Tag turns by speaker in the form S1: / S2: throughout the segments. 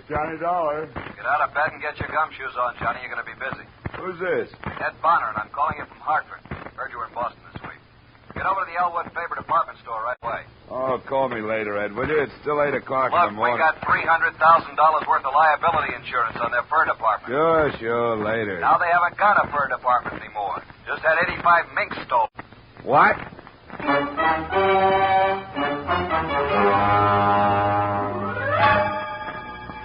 S1: Johnny Dollar.
S2: Get out of bed and get your gumshoes on, Johnny. You're going to be busy.
S1: Who's this?
S2: Ed Bonner, and I'm calling you from Hartford. Heard you were in Boston this week. Get over to the Elwood Faber department store right away.
S1: Oh, call me later, Ed, will you? It's still 8 o'clock in the
S2: Look,
S1: morning.
S2: we got $300,000 worth of liability insurance on their fur department.
S1: Sure, later.
S2: Now they haven't got a fur department anymore. Just had 85 Minks stolen.
S1: What?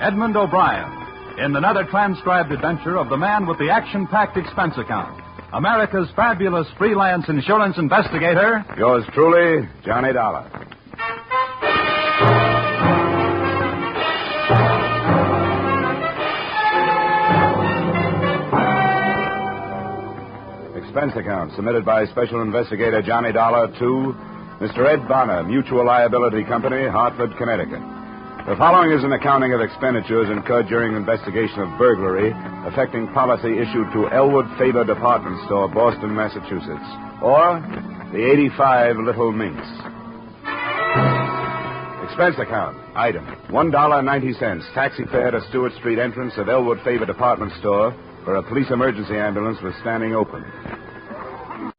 S3: Edmund O'Brien, in another transcribed adventure of the man with the action-packed expense account. America's fabulous freelance insurance investigator.
S1: Yours truly, Johnny Dollar. Expense account submitted by Special Investigator Johnny Dollar to Mr. Ed Bonner, Mutual Liability Company, Hartford, Connecticut. The following is an accounting of expenditures incurred during investigation of burglary affecting policy issued to Elwood Faber Department Store, Boston, Massachusetts, or the 85 Little Minks. Expense account. Item. $1.90. Taxi fare to Stewart Street entrance of Elwood Faber Department Store where a police emergency ambulance was standing open.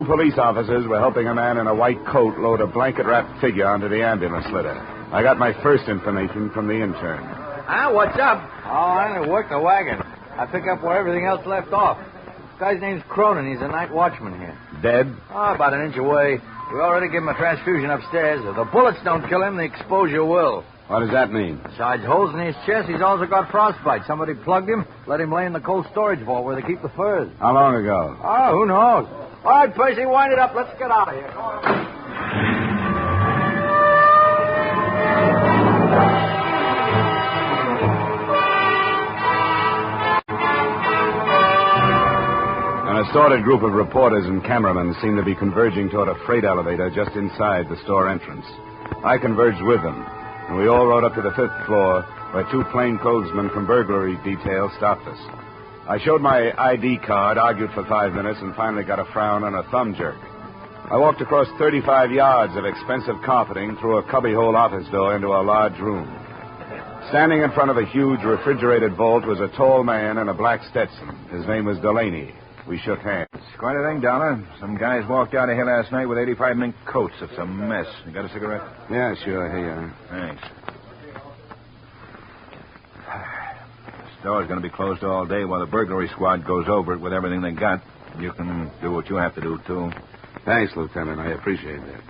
S1: Police officers were helping a man in a white coat load a blanket-wrapped figure onto the ambulance litter. I got my first information from the intern.
S4: What's up? Oh, I only work the wagon. I pick up where everything else left off. This guy's name's Cronin. He's a night watchman here.
S1: Dead?
S4: Oh, about an inch away. We already gave him a transfusion upstairs. If the bullets don't kill him, the exposure will.
S1: What does that mean?
S4: Besides holes in his chest, he's also got frostbite. Somebody plugged him, let him lay in the cold storage vault where they keep the furs.
S1: How long ago?
S4: Oh, who knows? All right, Percy, wind it up. Let's get out of here. Come on.
S1: An assorted group of reporters and cameramen seemed to be converging toward a freight elevator just inside the store entrance. I converged with them, and we all rode up to the 5th floor where 2 plainclothesmen from burglary detail stopped us. I showed my ID card, argued for 5 minutes, and finally got a frown and a thumb jerk. I walked across 35 yards of expensive carpeting through a cubbyhole office door into a large room. Standing in front of a huge refrigerated vault was a tall man in a black Stetson. His name was Delaney. We shook hands.
S5: Quite a thing, Dollar. Some guys walked out of here last night with 85 mink coats. It's a mess. You got a cigarette?
S1: Yeah, sure. Here you are.
S5: Thanks. The store's going to be closed all day while the burglary squad goes over it with everything they got. You can do what you have to do, too.
S1: Thanks, Lieutenant. I appreciate that.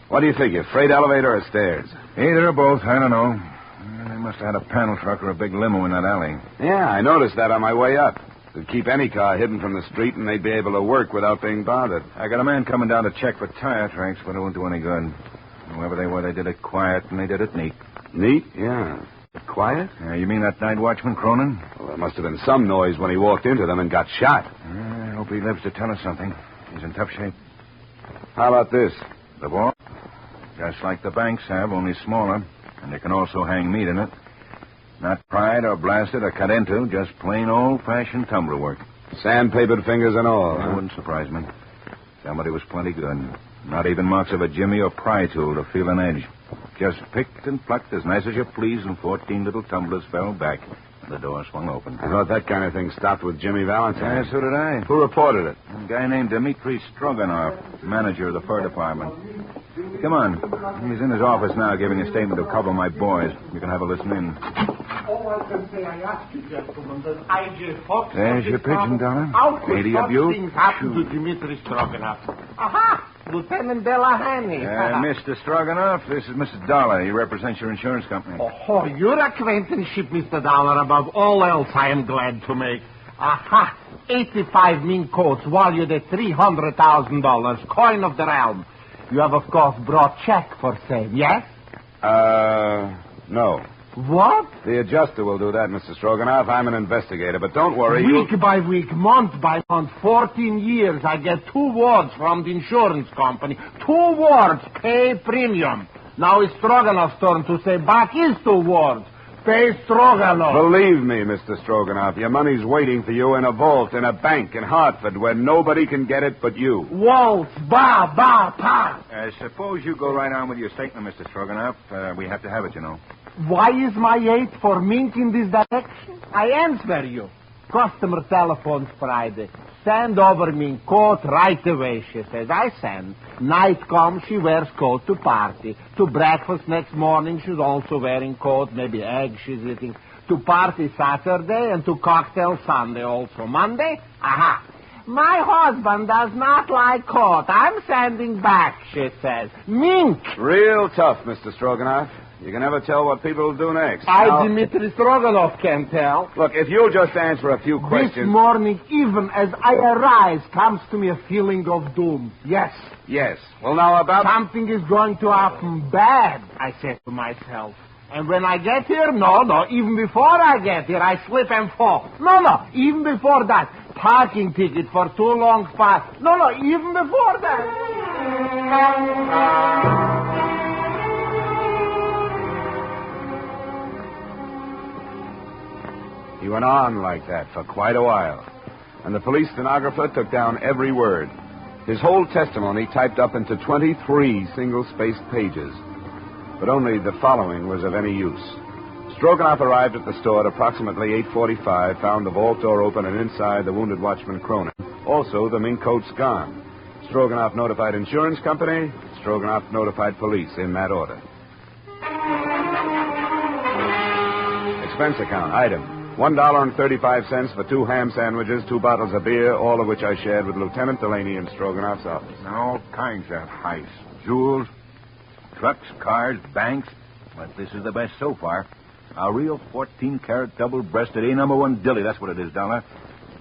S1: What do you figure, freight elevator or stairs?
S5: Either or both. I don't know. They must have had a panel truck or a big limo in that alley.
S1: Yeah, I noticed that on my way up. It'd keep any car hidden from the street, and they'd be able to work without being bothered.
S5: I got a man coming down to check for tire tracks, but it won't do any good. Whoever they were, they did it quiet, and they did it neat.
S1: Neat? Yeah. Quiet?
S5: You mean that night watchman, Cronin?
S1: Well, there must have been some noise when he walked into them and got shot.
S5: I hope he lives to tell us something. He's in tough shape.
S1: How about this?
S5: The vault? Just like the banks have, only smaller. And they can also hang meat in it. Not pried or blasted or cut into, just plain old-fashioned tumbler work.
S1: Sandpapered fingers and all.
S5: That wouldn't surprise me. Somebody was plenty good. Not even marks of a jimmy or pry tool to feel an edge. Just picked and plucked as nice as you please, and 14 little tumblers fell back, and the door swung open.
S1: I thought that kind of thing stopped with Jimmy Valentine.
S5: Yeah, so did I.
S1: Who reported it?
S5: A guy named Dmitri Stroganoff, manager of the fur department. Come on. He's in his office now giving a statement to cover my boys. You can have a listen in.
S6: All I can say, I ask you, gentlemen, that I.J. Fox...
S5: There's your pigeon, Dollar.
S6: How could
S5: 80
S6: such
S5: of you?
S6: things happen to Dmitri Stroganoff? Aha! Lieutenant Delahany.
S5: Mr. Stroganoff, this is Mrs. Dollar. He represents your insurance company.
S6: Oh, your acquaintanceship, Mr. Dollar, above all else I am glad to make. Aha! 85 mink coats valued at $300,000, coin of the realm. You have, of course, brought check for same, yes?
S1: No.
S6: What?
S1: The adjuster will do that, Mr. Stroganoff. I'm an investigator, but don't worry.
S6: Week by week, month by month, 14 years, I get 2 words from the insurance company. 2 words, pay premium. Now it's Stroganoff's turn to say back is 2 words. Pay Stroganoff.
S1: Believe me, Mr. Stroganoff, your money's waiting for you in a vault in a bank in Hartford where nobody can get it but you.
S6: Waltz, ba, ba, pa.
S5: Suppose you go right on with your statement, Mr. Stroganoff. We have to have it, you know.
S6: Why is my 8 for Mink in this direction? I answer you. Customer telephones Friday. Send over Mink coat right away, she says. I send. Night comes, she wears coat to party. To breakfast next morning, she's also wearing coat, maybe eggs she's eating. To party Saturday and to cocktail Sunday also. Monday, aha. My husband does not like coat. I'm sending back, she says. Mink!
S1: Real tough, Mr. Stroganoff. You can never tell what people will do next.
S6: Dmitri Stroganoff can tell.
S1: Look, if you'll just answer a few questions...
S6: This morning, even as I arise, comes to me a feeling of doom. Yes.
S1: Yes. Well, now about...
S6: Something is going to happen bad, I said to myself. And when I get here, no, even before I get here, I slip and fall. No, even before that. Parking ticket for too long spot. No, even before that.
S1: He went on like that for quite a while, and the police stenographer took down every word. His whole testimony typed up into 23 single-spaced pages. But only the following was of any use. Stroganoff arrived at the store at approximately 8:45, found the vault door open and inside the wounded watchman Cronin. Also, the mink coats gone. Stroganoff notified insurance company. Stroganoff notified police in that order. Expense account, item. $1.35 for 2 ham sandwiches, 2 bottles of beer, all of which I shared with Lieutenant Delaney in Stroganoff's office.
S5: All kinds of heists. Jewels, trucks, cars, banks. But this is the best so far. A real 14-carat double-breasted A1 dilly. That's what it is, Dollar.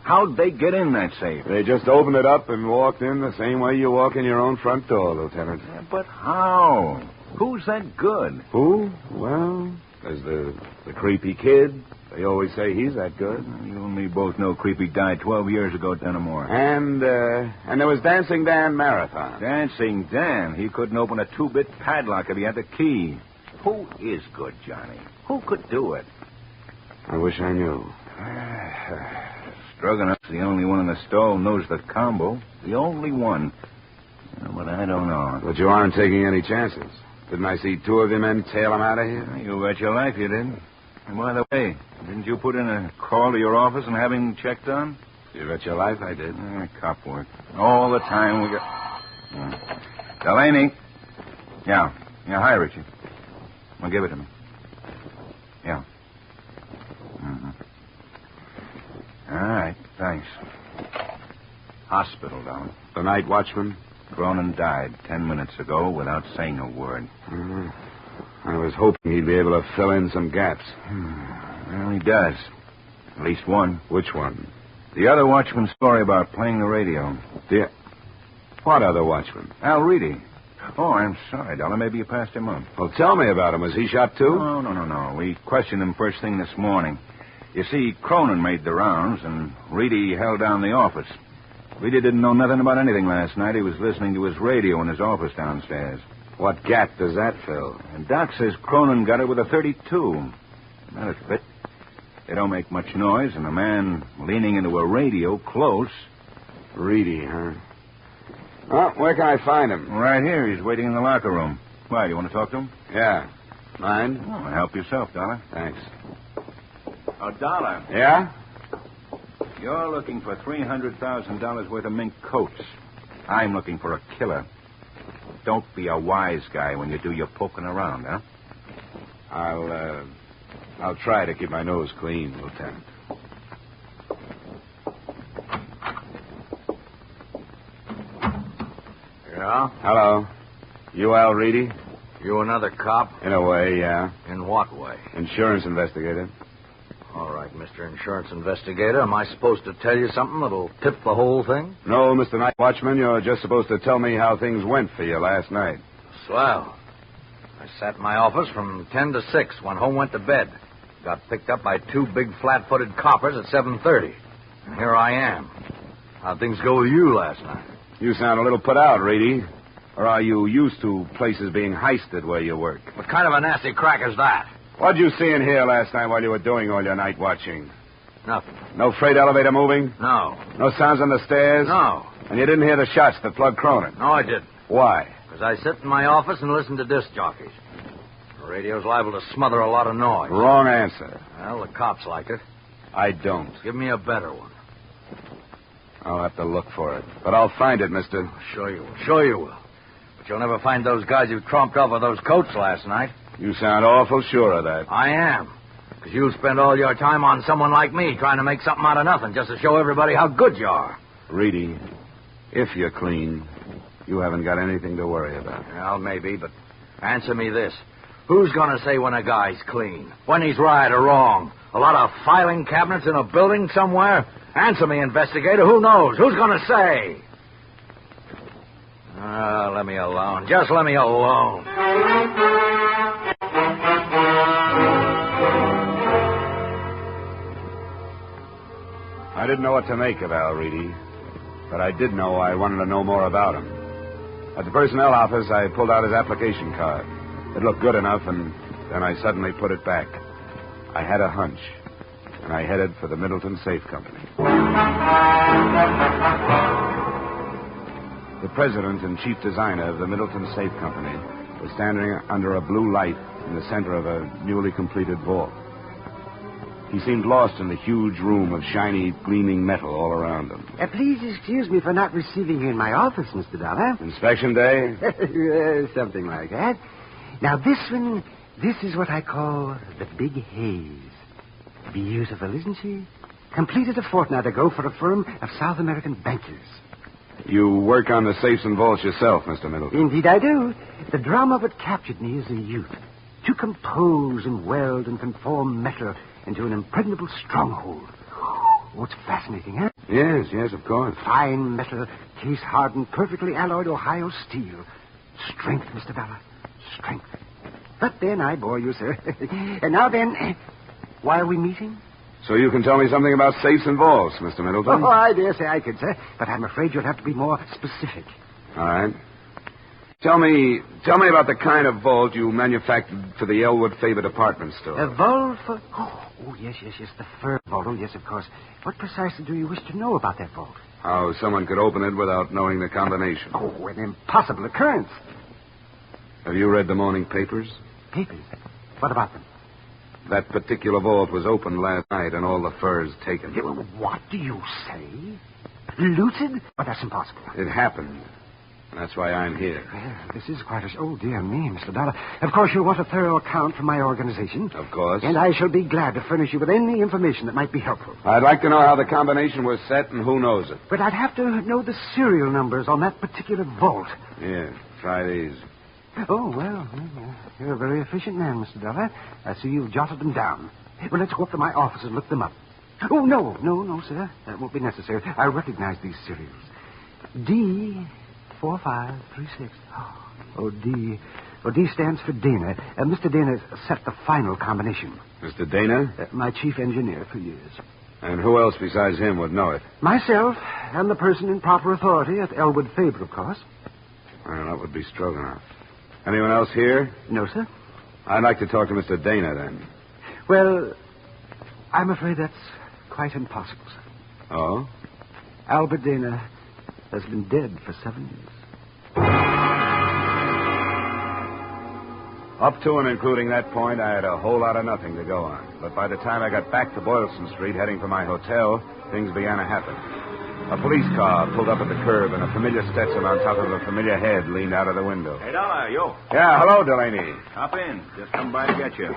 S5: How'd they get in that safe?
S1: They just opened it up and walked in the same way you walk in your own front door, Lieutenant.
S5: Yeah, but how? Who's that good?
S1: Who? Well, there's the creepy kid. They always say he's that good.
S5: You and me both know Creepy died 12 years ago at Denimore.
S1: And there was Dancing Dan Marathon.
S5: Dancing Dan? He couldn't open a 2-bit padlock if he had the key. Who is good, Johnny? Who could do it?
S1: I wish I knew.
S5: Stroganoff's the only one in the store who knows the combo. The only one. But I don't know.
S1: But you aren't taking any chances. Didn't I see 2 of your men tail him out of here?
S5: You bet your life you did. And by the way, didn't you put in a call to your office and have him checked on?
S1: You bet your life I did.
S5: Cop work. All the time we got... Delaney. Yeah, hi, Richie. Well, give it to me. Yeah. Mm-hmm. All right, thanks. Hospital, Don.
S1: The night watchman?
S5: Cronin died 10 minutes ago without saying a word.
S1: Mm-hmm. I was hoping he'd be able to fill in some gaps.
S5: Well, he does. At least one.
S1: Which one?
S5: The other watchman's story about playing the radio.
S1: What other watchman?
S5: Al Reedy. Oh, I'm sorry, Dollar. Maybe you passed him up.
S1: Well, tell me about him. Was he shot, too?
S5: No. We questioned him first thing this morning. You see, Cronin made the rounds, and Reedy held down the office. Reedy didn't know nothing about anything last night. He was listening to his radio in his office downstairs.
S1: What gap does that fill?
S5: And Doc says Cronin got it with a .32. That'd fit. They don't make much noise, and a man leaning into a radio close.
S1: Reedy, huh? Well, where can I find him?
S5: Right here. He's waiting in the locker room. Why, you want to talk to him?
S1: Yeah. Mind?
S5: Oh, help yourself, Dollar.
S1: Thanks.
S5: Oh, Dollar.
S1: Yeah?
S5: You're looking for $300,000 worth of mink coats. I'm looking for a killer. Don't be a wise guy when you do your poking around, huh?
S1: I'll try to keep my nose clean, Lieutenant.
S4: Yeah?
S1: Hello. You Al Reedy?
S4: You another cop?
S1: In a way, yeah.
S4: In what way?
S1: Insurance investigator.
S4: All right, Mr. Insurance Investigator. Am I supposed to tell you something that'll tip the whole thing?
S1: No, Mr. Night Watchman. You're just supposed to tell me how things went for you last night.
S4: Swell. I sat in my office from 10 to 6, went home, went to bed. Got picked up by 2 big flat-footed coppers at 7:30. And here I am. How'd things go with you last night?
S1: You sound a little put out, Reedy. Or are you used to places being heisted where you work?
S4: What kind of a nasty crack is that?
S1: What'd you see in here last night while you were doing all your night watching?
S4: Nothing.
S1: No freight elevator moving?
S4: No.
S1: No sounds on the stairs?
S4: No.
S1: And you didn't hear the shots that plugged Cronin?
S4: No, I didn't.
S1: Why?
S4: Because I sit in my office and listen to disc jockeys. The radio's liable to smother a lot of noise.
S1: Wrong answer.
S4: Well, the cops like it.
S1: I don't.
S4: Give me a better one.
S1: I'll have to look for it. But I'll find it, mister.
S4: Sure you will. Sure you will. But you'll never find those guys who tromped off with those coats last night.
S1: You sound awful sure of that.
S4: I am. Because you'll spend all your time on someone like me trying to make something out of nothing just to show everybody how good you are.
S1: Reedy, if you're clean, you haven't got anything to worry about.
S4: Well, maybe, but answer me this. Who's going to say when a guy's clean? When he's right or wrong? A lot of filing cabinets in a building somewhere? Answer me, investigator. Who knows? Who's going to say? Let me alone. Just let me alone.
S1: I didn't know what to make of Al Reedy, but I did know I wanted to know more about him. At the personnel office, I pulled out his application card. It looked good enough, and then I suddenly put it back. I had a hunch, and I headed for the Middleton Safe Company. The president and chief designer of the Middleton Safe Company was standing under a blue light in the center of a newly completed vault. He seemed lost in the huge room of shiny, gleaming metal all around him.
S7: Please excuse me for not receiving you in my office, Mr. Dollar.
S1: Inspection day?
S7: Something like that. Now, this is what I call the Big Haze. Beautiful, isn't she? Completed a fortnight ago for a firm of South American bankers.
S1: You work on the safes and vaults yourself, Mr. Middleton.
S7: Indeed I do. The drama of it captured me as a youth. To compose and weld and conform metal into an impregnable stronghold. Oh, it's fascinating, huh?
S1: Yes, of course.
S7: Fine metal, case-hardened, perfectly alloyed Ohio steel. Strength, Mr. Dollar. Strength. But then I bore you, sir. And now then, why are we meeting?
S1: So you can tell me something about safes and vaults, Mr. Middleton?
S7: Oh, I dare say I could, sir. But I'm afraid you'll have to be more specific.
S1: All right. Tell me about the kind of vault you manufactured for the Elwood Faber department store.
S7: A vault for... Oh, yes, the fur vault. Oh, yes, of course. What precisely do you wish to know about that vault?
S1: How someone could open it without knowing the combination.
S7: Oh, an impossible occurrence.
S1: Have you read the morning papers?
S7: Papers? What about them?
S1: That particular vault was opened last night and all the furs taken.
S7: What do you say? Looted? But that's impossible.
S1: It happened. And that's why I'm here.
S7: Well, this is quite a... Oh, dear me, Mr. Dollar. Of course, you'll want a thorough account from my organization.
S1: Of course.
S7: And I shall be glad to furnish you with any information that might be helpful.
S1: I'd like to know how the combination was set and who knows it.
S7: But I'd have to know the serial numbers on that particular vault.
S1: Yeah, try these.
S7: Oh, well, you're a very efficient man, Mr. Dollar. I see you've jotted them down. Well, let's go up to my office and look them up. Oh, no, sir. That won't be necessary. I recognize these serials. D4536. Oh, D. Oh, D stands for Dana. Mr. Dana set the final combination.
S1: Mr. Dana?
S7: My chief engineer for years.
S1: And who else besides him would know it?
S7: Myself and the person in proper authority at Elwood Faber, of course.
S1: Well, that would be Stroganoff. Anyone else here?
S7: No, sir.
S1: I'd like to talk to Mr. Dana, then.
S7: Well, I'm afraid that's quite impossible, sir.
S1: Oh?
S7: Albert Dana has been dead for 7 years.
S1: Up to and including that point, I had a whole lot of nothing to go on. But by the time I got back to Boylston Street, heading for my hotel, things began to happen. A police car pulled up at the curb, and a familiar Stetson on top of a familiar head leaned out of the window.
S5: Hey, Dollar, yo.
S1: Yeah, hello, Delaney.
S5: Hop in. Just come by to get you.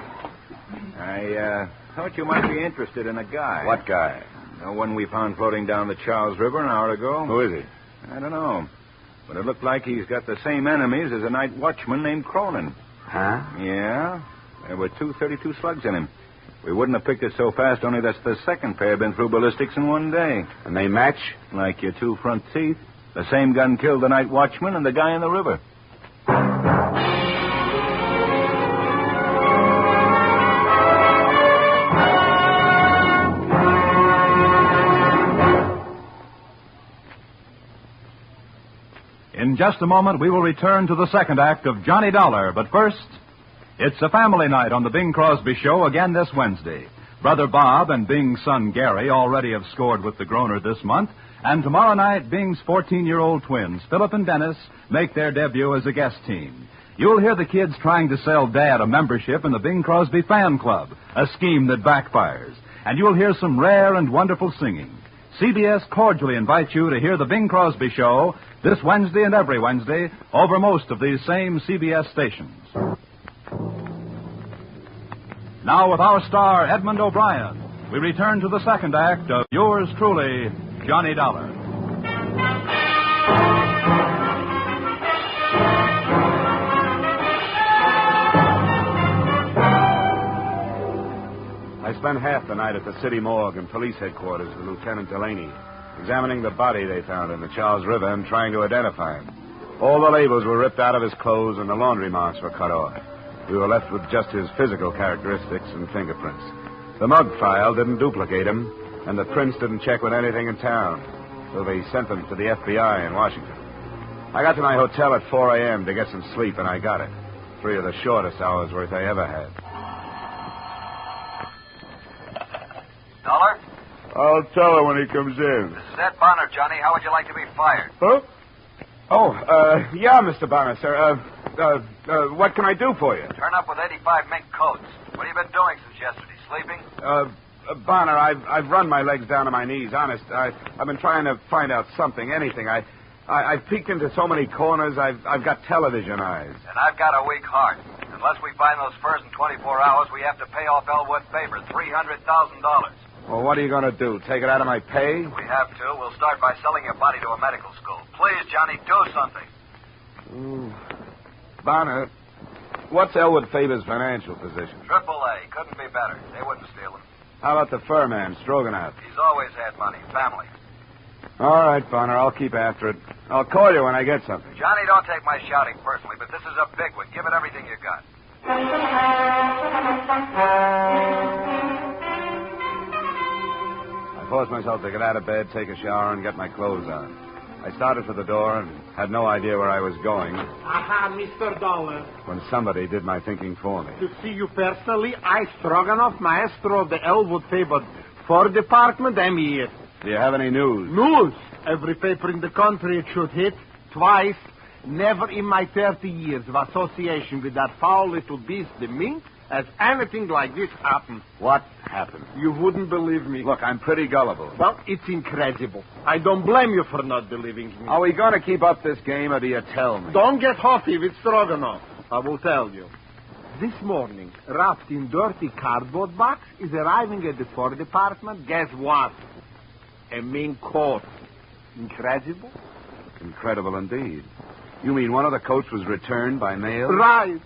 S5: I thought you might be interested in a guy.
S1: What guy?
S5: The one we found floating down the Charles River an hour ago.
S1: Who is he?
S5: I don't know. But it looked like he's got the same enemies as a night watchman named Cronin.
S1: Huh?
S5: Yeah. There were 232 slugs in him. We wouldn't have picked it so fast, only that's the second pair been through ballistics in one day.
S1: And they match?
S5: Like your two front teeth. The same gun killed the night watchman and the guy in the river.
S3: In just a moment, we will return to the second act of Johnny Dollar. But first, it's a family night on the Bing Crosby Show again this Wednesday. Brother Bob and Bing's son Gary already have scored with the Groner this month. And tomorrow night, Bing's 14-year-old twins, Philip and Dennis, make their debut as a guest team. You'll hear the kids trying to sell Dad a membership in the Bing Crosby Fan Club, a scheme that backfires. And you'll hear some rare and wonderful singing. CBS cordially invites you to hear the Bing Crosby Show this Wednesday and every Wednesday over most of these same CBS stations. Now with our star, Edmund O'Brien, we return to the second act of yours truly, Johnny Dollar.
S1: I spent half the night at the city morgue and police headquarters with Lieutenant Delaney, examining the body they found in the Charles River and trying to identify him. All the labels were ripped out of his clothes and the laundry marks were cut off. We were left with just his physical characteristics and fingerprints. The mug file didn't duplicate him, and the prints didn't check with anything in town, so they sent them to the FBI in Washington. I got to my hotel at 4 a.m. to get some sleep, and I got it. 3 of the shortest hours worth I ever had.
S2: Dollar?
S1: I'll tell her when he comes in.
S2: This is Ed Bonner, Johnny. How would you like to be fired?
S1: Huh? Yeah, Mr. Bonner, sir. What can I do for you?
S2: Turn up with 85 mink coats. What have you been doing since yesterday? Sleeping?
S1: Bonner, I've run my legs down to my knees, honest. I've been trying to find out something, anything. I've peeked into so many corners, I've got television eyes.
S2: And I've got a weak heart. Unless we find those furs in 24 hours, we have to pay off Elwood Faber $300,000.
S1: Well, what are you going to do? Take it out of my pay?
S2: We have to. We'll start by selling your body to a medical school. Please, Johnny, do something.
S1: Bonner, what's Elwood Faber's financial position?
S2: AAA. Couldn't be better. They wouldn't steal him.
S1: How about the fur man, Stroganoff?
S2: He's always had money. Family.
S1: All right, Bonner, I'll keep after it. I'll call you when I get something.
S2: Johnny, don't take my shouting personally, but this is a big one. Give it everything you got.
S1: I forced myself to get out of bed, take a shower, and get my clothes on. I started for the door and had no idea where I was going
S6: Aha, Mr. Dollar.
S1: when somebody did my thinking for me.
S6: To see you personally, I, Stroganoff, maestro of the Elwood Faber Fur Department, am here.
S1: Do you have any news?
S6: News! Every paper in the country it should hit. Twice. Never in my 30 years of association with that foul little beast, the mink, has anything like this happened.
S1: What happened?
S6: You wouldn't believe me.
S1: Look, I'm pretty gullible.
S6: Well, it's incredible. I don't blame you for not believing me.
S1: Are we going to keep up this game, or do you tell me?
S6: Don't get huffy with Stroganoff. I will tell you. This morning, wrapped in dirty cardboard box, is arriving at the Fur Department. Guess what? A mink coat. Incredible?
S1: Incredible indeed. You mean one of the coats was returned by mail?
S6: Right.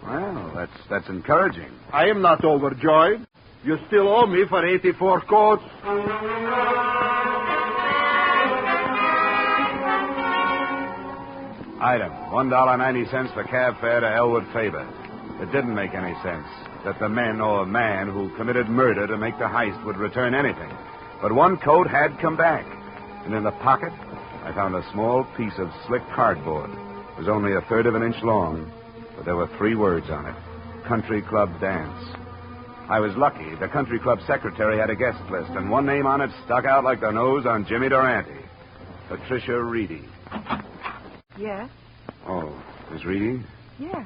S1: Well, that's encouraging.
S6: I am not overjoyed. You still owe me for 84 coats.
S1: Item, $1.90 for cab fare to Elwood Faber. It didn't make any sense that the men or man who committed murder to make the heist would return anything. But one coat had come back. And in the pocket, I found a small piece of slick cardboard. It was only 1/3 of an inch long, but there were 3 words on it. Country Club Dance. I was lucky. The country club secretary had a guest list, and one name on it stuck out like the nose on Jimmy Durante. Patricia Reedy.
S8: Yes?
S1: Oh, Miss Reedy?
S8: Yes.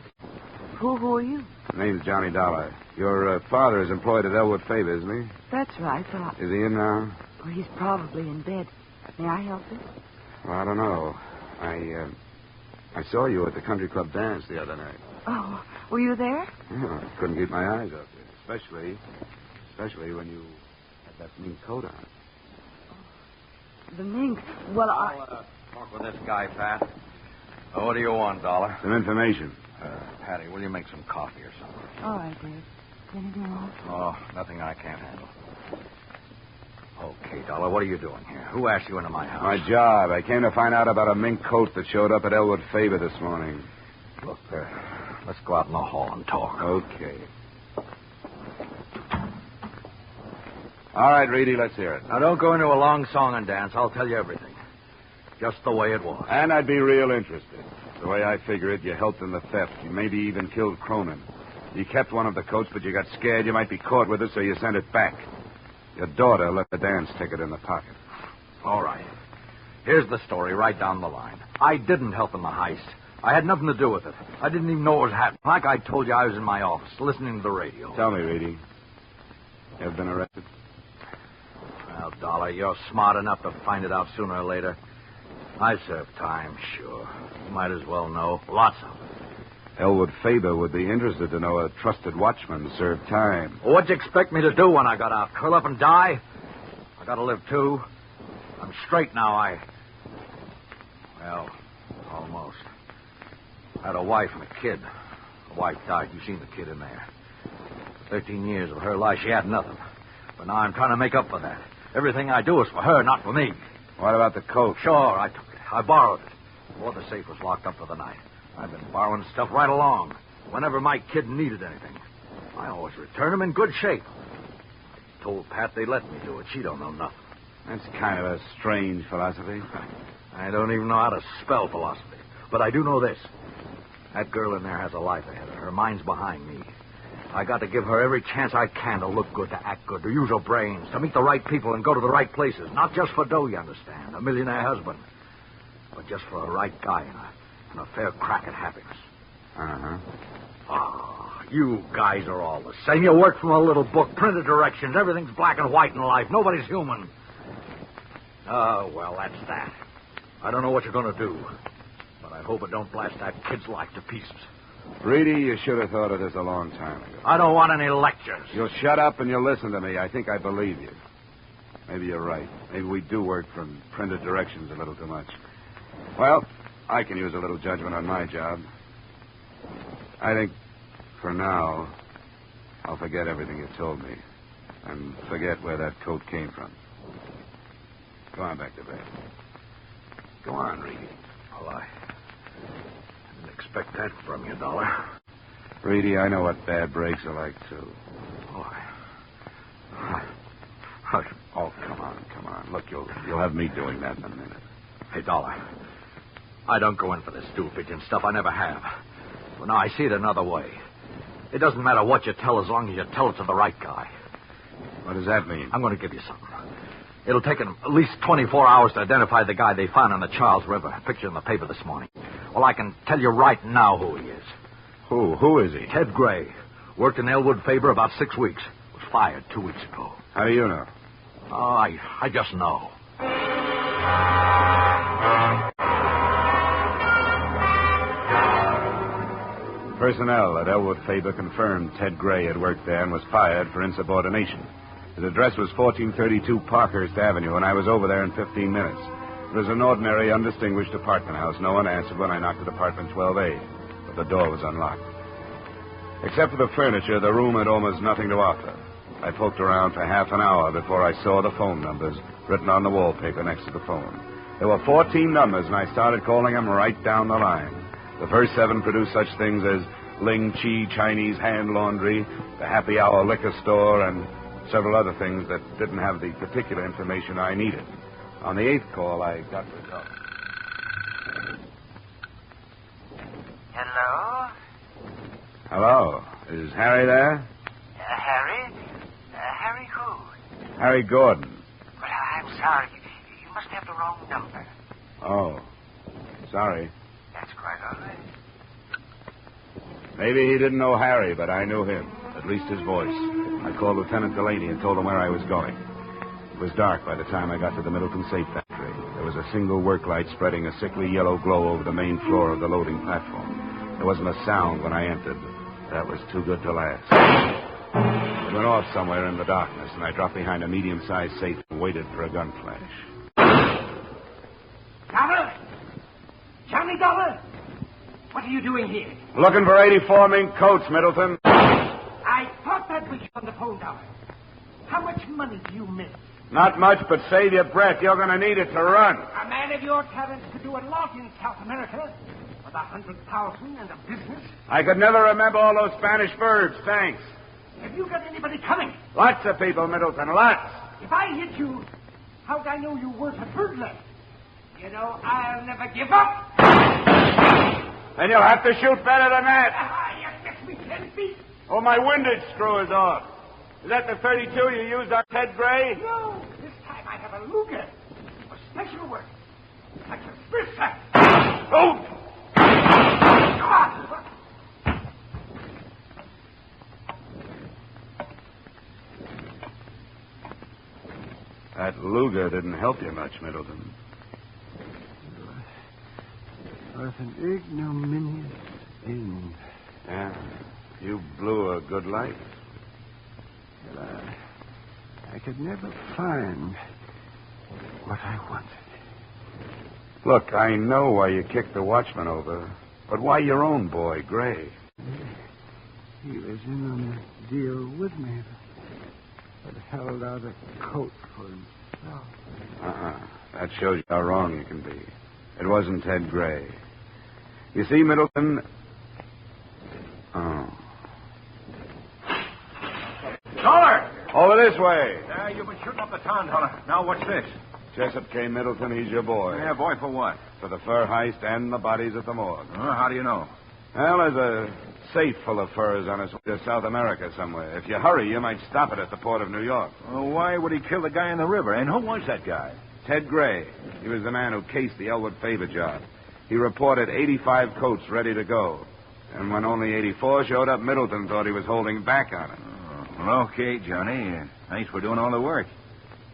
S8: Who are you?
S1: My name's Johnny Dollar. Your father is employed at Elwood Faber, isn't he?
S8: That's right, but
S1: Is he in now?
S8: he's probably in bed. May I help you?
S1: Well, I don't know. I saw you at the country club dance the other night.
S8: Oh, were you there?
S1: Oh, I couldn't keep my eyes off you, especially when you had that mink coat on.
S8: The mink. Well,
S4: Talk with this guy, Pat. What do you want, Dollar?
S1: Some information.
S4: Patty, will you make some coffee or something?
S8: all right, Dave. Anything else?
S4: Oh, nothing I can't handle. Okay, Dollar, what are you doing here? Who asked you into my house?
S1: My job. I came to find out about a mink coat that showed up at Elwood Faber this morning.
S4: Look, let's go out in the hall and talk.
S1: Okay. All right, Reedy, let's hear it.
S4: Now, don't go into a long song and dance. I'll tell you everything. Just the way it was.
S1: And I'd be real interested. The way I figure it, you helped in the theft. You maybe even killed Cronin. You kept one of the coats, but you got scared you might be caught with it, so you sent it back. Your daughter left the dance ticket in the pocket.
S4: All right. Here's the story right down the line. I didn't help in the heist. I had nothing to do with it. I didn't even know what was happening. Like I told you, I was in my office, listening to the radio.
S1: Tell me, Reedy. You ever been arrested?
S4: Well, Dollar, you're smart enough to find it out sooner or later. I served time, sure. You might as well know. Lots of it.
S1: Elwood Faber would be interested to know a trusted watchman served time.
S4: Well, what'd you expect me to do when I got out? Curl up and die? I gotta live, too. I'm straight now, Well, almost. I had a wife and a kid. The wife died. You've seen the kid in there. For 13 years of her life, she had nothing. But now I'm trying to make up for that. Everything I do is for her, not for me.
S1: What about the coat?
S4: Sure, I took it. I borrowed it. Before the safe was locked up for the night. I've been borrowing stuff right along. Whenever my kid needed anything, I always return them in good shape. I told Pat they let me do it. She don't know nothing.
S1: That's kind of a strange philosophy.
S4: I don't even know how to spell philosophy. But I do know this. That girl in there has a life ahead of her. Her mind's behind me. I got to give her every chance I can to look good, to act good, to use her brains, to meet the right people and go to the right places. Not just for dough, you understand, a millionaire husband, but just for a right guy and a fair crack at happiness.
S1: Uh-huh.
S4: Oh, you guys are all the same. You work from a little book, printed directions. Everything's black and white in life. Nobody's human. Oh, well, that's that. I don't know what you're going to do, but I hope it don't blast that kid's life to pieces.
S1: Reedy, you should have thought of this a long time ago.
S4: I don't want any lectures.
S1: You'll shut up and you'll listen to me. I think I believe you. Maybe you're right. Maybe we do work from printed directions a little too much. Well, I can use a little judgment on my job. I think, for now, I'll forget everything you told me and forget where that coat came from. Go on back to bed. Go on, Reedy.
S4: Well, I didn't expect that from you, Dollar.
S1: Reedy, I know what bad breaks are like, too. Oh, come on. Look, you'll have me doing that in a minute.
S4: Hey, Dollar, I don't go in for this stool-pigeon stuff. I never have. Well, now, I see it another way. It doesn't matter what you tell as long as you tell it to the right guy.
S1: What does that mean?
S4: I'm going to give you something. It'll take them at least 24 hours to identify the guy they found on the Charles River. Picture in the paper this morning. Well, I can tell you right now who he is.
S1: Who is he?
S4: Ted Gray. Worked in Elwood Faber about 6 weeks. Was fired 2 weeks ago.
S1: How do you know?
S4: Oh, I just know.
S1: Personnel at Elwood Faber confirmed Ted Gray had worked there and was fired for insubordination. His address was 1432 Parkhurst Avenue, and I was over there in 15 minutes. It was an ordinary, undistinguished apartment house. No one answered when I knocked at apartment 12A, but the door was unlocked. Except for the furniture, the room had almost nothing to offer. I poked around for half an hour before I saw the phone numbers written on the wallpaper next to the phone. There were 14 numbers, and I started calling them right down the line. The first 7 produced such things as Ling Chi Chinese Hand Laundry, the Happy Hour Liquor Store, and several other things that didn't have the particular information I needed. On the 8th call, I got the call.
S9: Hello?
S1: Hello. Is Harry there?
S9: Harry? Harry who?
S1: Harry Gordon.
S9: Well, I'm sorry. You must have the wrong number.
S1: Oh. Sorry.
S9: That's quite all right.
S1: Maybe he didn't know Harry, but I knew him. At least his voice. I called Lieutenant Delaney and told him where I was going. It was dark by the time I got to the Middleton safe factory. There was a single work light spreading a sickly yellow glow over the main floor of the loading platform. There wasn't a sound when I entered. That was too good to last. It went off somewhere in the darkness, and I dropped behind a medium-sized safe and waited for a gun flash.
S6: Dollar? Johnny Dollar? What are you doing here?
S1: Looking for 84 mink coats, Middleton.
S6: I thought that was on the phone, Dollar. How much money do you make?
S1: Not much, but save your breath. You're going to need it to run.
S6: A man of your talents could do a lot in South America. With 100,000 and a business.
S1: I could never remember all those Spanish verbs. Thanks.
S6: Have you got anybody coming?
S1: Lots of people, Middleton. Lots.
S6: If I hit you, how'd I know you weren't a burglar? You know, I'll never give up.
S1: Then you'll have to shoot better than that.
S6: You missed me 10 feet.
S1: Oh, my windage screw is off. Is that the 32 you used on Ted Gray?
S6: No, this time I have a Luger. For special work. Like a Spitzer.
S1: Oh! That Luger didn't help you much, Middleton.
S7: It was an ignominious end.
S1: Yeah, you blew a good life.
S7: Well, I could never find what I wanted.
S1: Look, I know why you kicked the watchman over, but why your own boy, Gray?
S7: He was in on the deal with me, but held out a coat for himself.
S1: That shows you how wrong you can be. It wasn't Ted Gray. You see, Middleton... Oh.
S5: Dollar!
S1: Over this way.
S5: You've been shooting up the town, Dollar. Now what's this?
S1: Jessup K. Middleton, he's your boy.
S5: Yeah, boy, for what?
S1: For the fur heist and the bodies at the morgue.
S5: How do you know?
S1: Well, there's a safe full of furs on its way to South America somewhere. If you hurry, you might stop it at the port of New York.
S5: Well, why would he kill the guy in the river? And who was that guy?
S1: Ted Gray. He was the man who cased the Elwood Favor job. He reported 85 coats ready to go. And when only 84 showed up, Middleton thought he was holding back on him.
S5: Well, okay, Johnny. Thanks for doing all the work.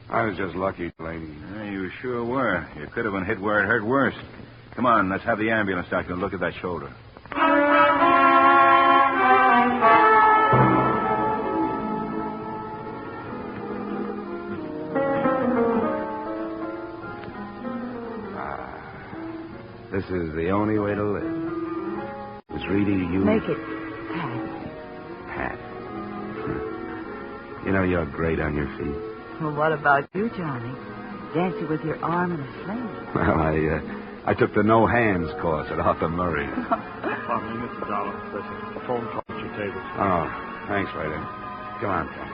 S1: I was just lucky, lady.
S5: Yeah, you sure were. You could have been hit where it hurt worse. Come on, let's have the ambulance doctor look at that shoulder.
S1: This is the only way to live. Miss Reedy, you...
S8: Make it Pat.
S1: Pat. You know, you're great on your feet.
S8: Well, what about you, Johnny? Dancing with your arm in a sling.
S1: Well, I took the no-hands course at Arthur Murray.
S10: Pardon me, Mr. Dollar. There's a phone call at your table.
S1: Oh, thanks, waiter. Come on, Pat.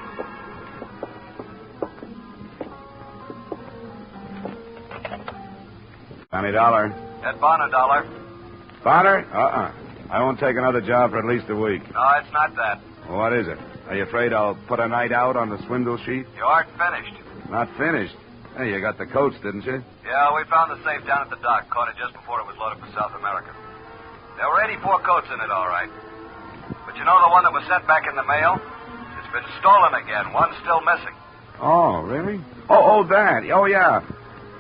S1: $20.
S2: Ed Bonner, Dollar.
S1: Bonner? I won't take another job for at least a week.
S2: No, it's not that.
S1: Well, what is it? Are you afraid I'll put a night out on the swindle sheet?
S2: You aren't finished.
S1: Not finished. Hey, you got the coats, didn't you?
S2: Yeah, we found the safe down at the dock. Caught it just before it was loaded for South America. There were 84 coats in it, all right. But you know the one that was sent back in the mail? It's been stolen again. One's still missing.
S1: Oh, really? Oh, that. Oh, yeah.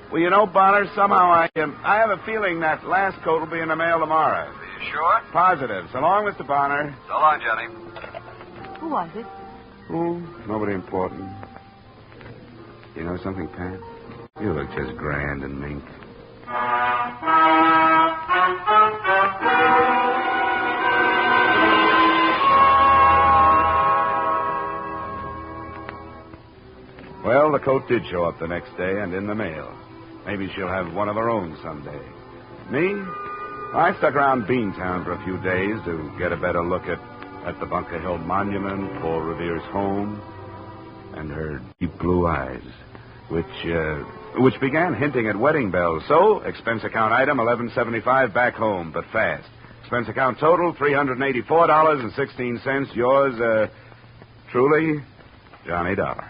S1: Well, you know, Bonner, somehow I have a feeling that last coat will be in the mail tomorrow.
S2: Are you sure?
S1: Positive. So long, Mr. Bonner.
S2: So long, Johnny.
S8: Who was it?
S1: Oh, nobody important. You know something, Pat? You look just grand and mink. Well, the coat did show up the next day and in the mail. Maybe she'll have one of her own someday. Me? I stuck around Beantown for a few days to get a better look at the Bunker Hill Monument, Paul Revere's home, and her deep blue eyes, which began hinting at wedding bells. So, expense account item, $11.75 back home, but fast. Expense account total, $384.16. Yours, truly, Johnny Dollar.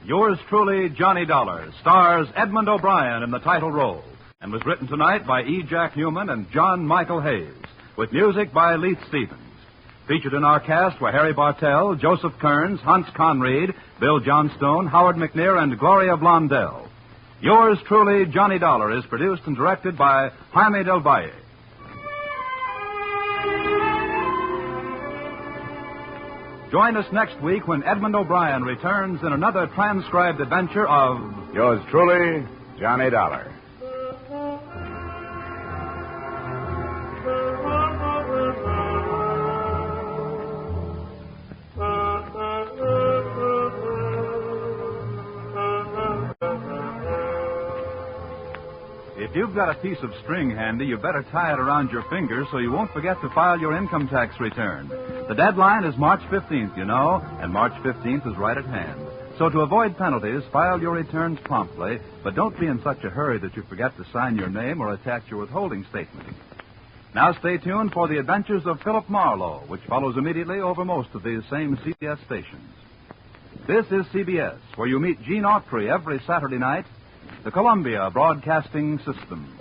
S3: Yours truly, Johnny Dollar, stars Edmund O'Brien in the title role and was written tonight by E. Jack Newman and John Michael Hayes, with music by Leith Stevens. Featured in our cast were Harry Bartell, Joseph Kearns, Hans Conried, Bill Johnstone, Howard McNear, and Gloria Blondell. Yours truly, Johnny Dollar, is produced and directed by Jaime Del Valle. Join us next week when Edmund O'Brien returns in another transcribed adventure of...
S1: Yours truly, Johnny Dollar.
S3: If you've got a piece of string handy, you better tie it around your finger so you won't forget to file your income tax return. The deadline is March 15th, you know, and March 15th is right at hand. So to avoid penalties, file your returns promptly, but don't be in such a hurry that you forget to sign your name or attach your withholding statement. Now stay tuned for the adventures of Philip Marlowe, which follows immediately over most of these same CBS stations. This is CBS, where you meet Gene Autry every Saturday night, the Columbia Broadcasting System.